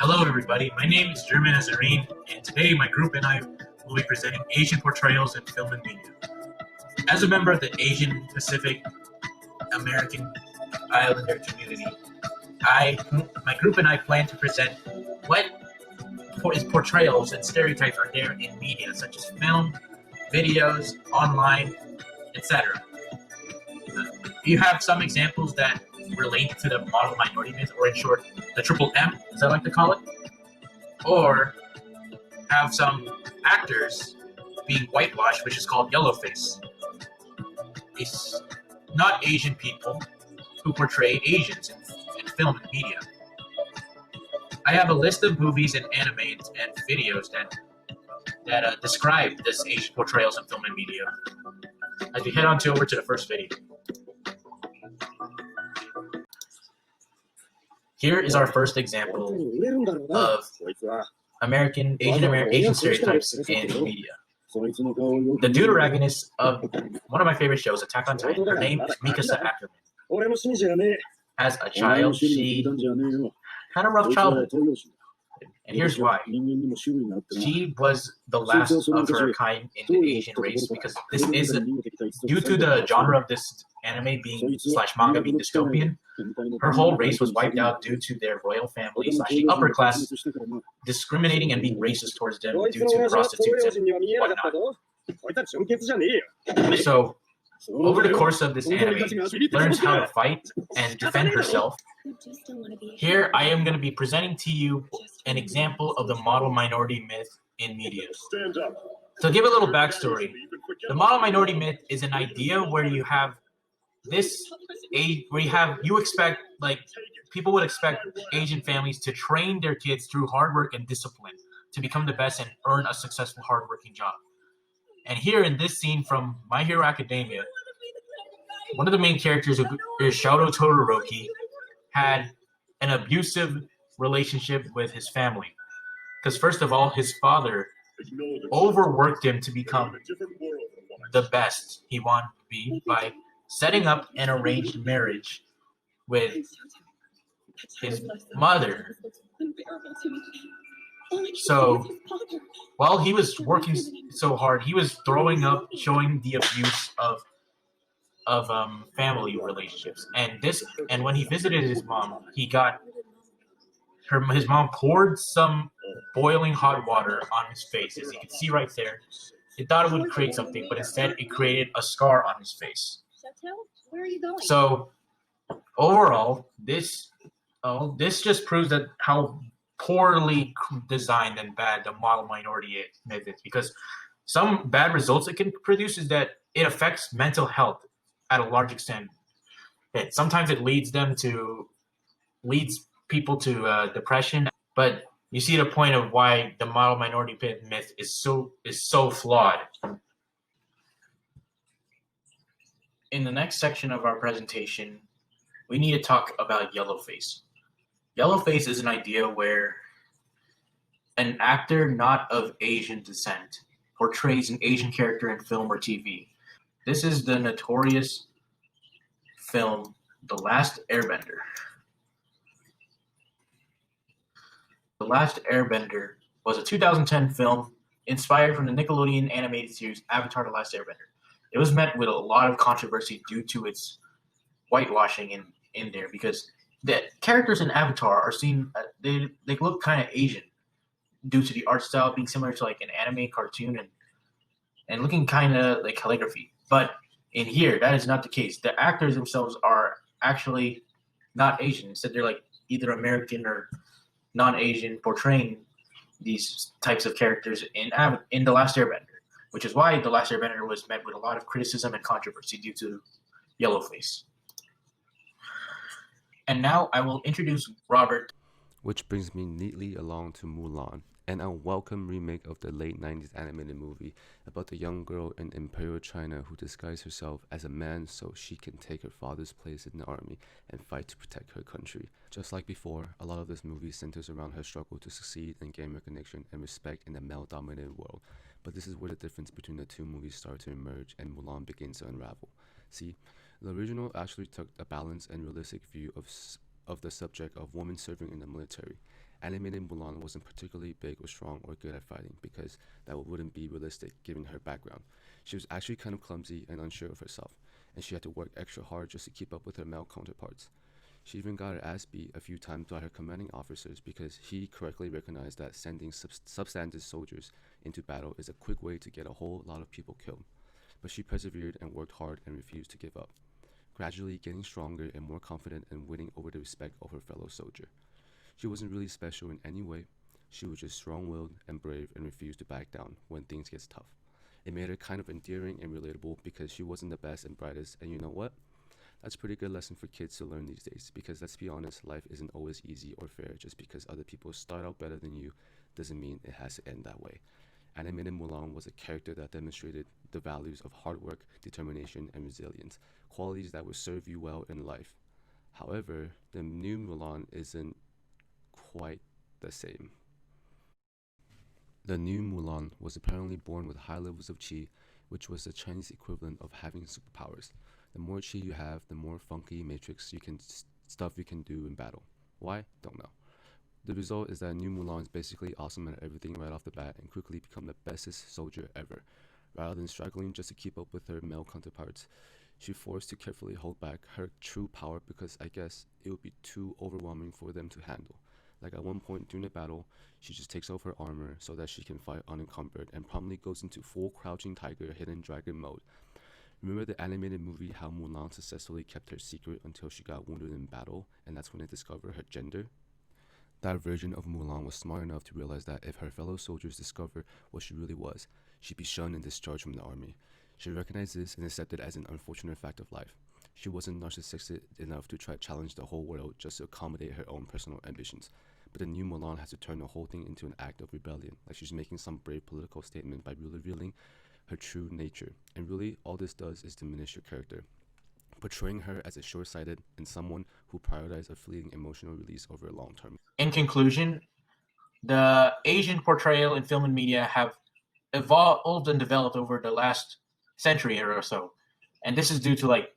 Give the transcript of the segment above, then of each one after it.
Hello, everybody. My name is German Azarine, and today my group and I will be presenting Asian portrayals in film and media. As a member of the Asian Pacific American Islander community, my group and I plan to present what portrayals and stereotypes are there in media, such as film, videos, online, etc. You have some examples that relate to the model minority myth, or in short, the triple M, as I like to call it, or have some actors being whitewashed, which is called yellowface. It's not Asian people who portray Asians in film and media. I have a list of movies and anime and videos that describe this Asian portrayals in film and media. As we head on over to the first video. Here is our first example of Asian stereotypes in media. The deuteragonist of one of my favorite shows, Attack on Titan, her name is Mikasa Ackerman. As a child, she had a rough childhood. And here's why. She was the last of her kind in the Asian race, because this is due to the genre of this anime being / manga being dystopian. Her whole race was wiped out due to their royal family / the upper class discriminating and being racist towards them due to prostitutes and whatnot. So, over the course of this anime, she learns how to fight and defend herself. Here, I am going to be presenting to you an example of the model minority myth in media. To give a little backstory, the model minority myth is an idea where you have people would expect Asian families to train their kids through hard work and discipline to become the best and earn a successful hardworking job. And here in this scene from My Hero Academia, one of the main characters is Shoto Todoroki had an abusive relationship with his family. Because first of all, his father overworked him to become the best he wanted to be by setting up an arranged marriage with his mother. So while he was working so hard, he was throwing up, showing the abuse of family relationships. And when he visited his mom, his mom poured some boiling hot water on his face, as you can see right there. It thought it would create something, but instead it created a scar on his face. Where are you going? So overall, this just proves that how poorly designed and bad the model minority myth is, because some bad results it can produce is that it affects mental health at a large extent. Sometimes it leads people to depression, but you see the point of why the model minority myth is so flawed. In the next section of our presentation, we need to talk about yellowface. Yellowface is an idea where an actor not of Asian descent portrays an Asian character in film or TV. This is the notorious film The Last Airbender. The Last Airbender was a 2010 film inspired from the Nickelodeon animated series Avatar: The Last Airbender. It was met with a lot of controversy due to its whitewashing in there, because the characters in Avatar are seen, they look kind of Asian due to the art style being similar to like an anime cartoon and looking kind of like calligraphy. But in here, that is not the case. The actors themselves are actually not Asian. Instead, they're like either American or non-Asian, portraying these types of characters in The Last Airbender, which is why The Last Airbender was met with a lot of criticism and controversy due to yellowface. And now I will introduce Robert. Which brings me neatly along to Mulan, an unwelcome remake of the late 90s animated movie about the young girl in Imperial China who disguised herself as a man so she can take her father's place in the army and fight to protect her country. Just like before, a lot of this movie centers around her struggle to succeed and gain recognition and respect in a male-dominated world. But this is where the difference between the two movies start to emerge and Mulan begins to unravel. See, the original actually took a balanced and realistic view of the subject of women serving in the military, Animated Mulan wasn't particularly big or strong or good at fighting because that wouldn't be realistic given her background. She was actually kind of clumsy and unsure of herself, and she had to work extra hard just to keep up with her male counterparts. She even got her ass beat a few times by her commanding officers because he correctly recognized that sending substandard soldiers into battle is a quick way to get a whole lot of people killed. But she persevered and worked hard and refused to give up, gradually getting stronger and more confident and winning over the respect of her fellow soldier. She wasn't really special in any way. She was just strong-willed and brave and refused to back down when things get tough. It made her kind of endearing and relatable because she wasn't the best and brightest, and you know what? That's a pretty good lesson for kids to learn these days because let's be honest, life isn't always easy or fair. Just because other people start out better than you doesn't mean it has to end that way. Animated Mulan was a character that demonstrated the values of hard work, determination, and resilience, qualities that would serve you well in life. However, the new Mulan isn't quite the same. The new Mulan was apparently born with high levels of qi, which was the Chinese equivalent of having superpowers. The more chi you have, the more funky matrix stuff you can do in battle. Why? Don't know. The result is that new Mulan is basically awesome at everything right off the bat and quickly become the bestest soldier ever. Rather than struggling just to keep up with her male counterparts, she forced to carefully hold back her true power because I guess it would be too overwhelming for them to handle. Like at one point during the battle, she just takes off her armor so that she can fight unencumbered and promptly goes into full crouching tiger hidden dragon mode. Remember the animated movie how Mulan successfully kept her secret until she got wounded in battle, and that's when they discovered her gender? That version of Mulan was smart enough to realize that if her fellow soldiers discovered what she really was, she'd be shunned and discharged from the army. She recognized this and accepted it as an unfortunate fact of life. She wasn't narcissistic enough to try to challenge the whole world just to accommodate her own personal ambitions. But the new Mulan has to turn the whole thing into an act of rebellion, like she's making some brave political statement by revealing her true nature. And really, all this does is diminish your character, portraying her as a short-sighted and someone who prioritizes a fleeting emotional release over a long term. In conclusion, the Asian portrayal in film and media have evolved and developed over the last century or so. And this is due to like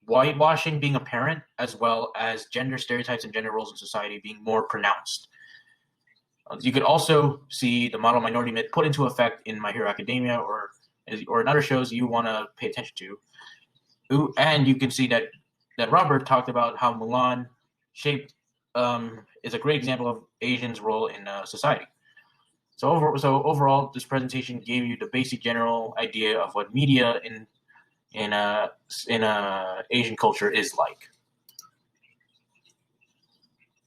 whitewashing being apparent, as well as gender stereotypes and gender roles in society being more pronounced. You could also see the model minority myth put into effect in My Hero Academia or in other shows you want to pay attention to. And you can see that Robert talked about how Mulan shaped is a great example of Asians' role in society. So overall, this presentation gave you the basic general idea of what media in Asian culture is like.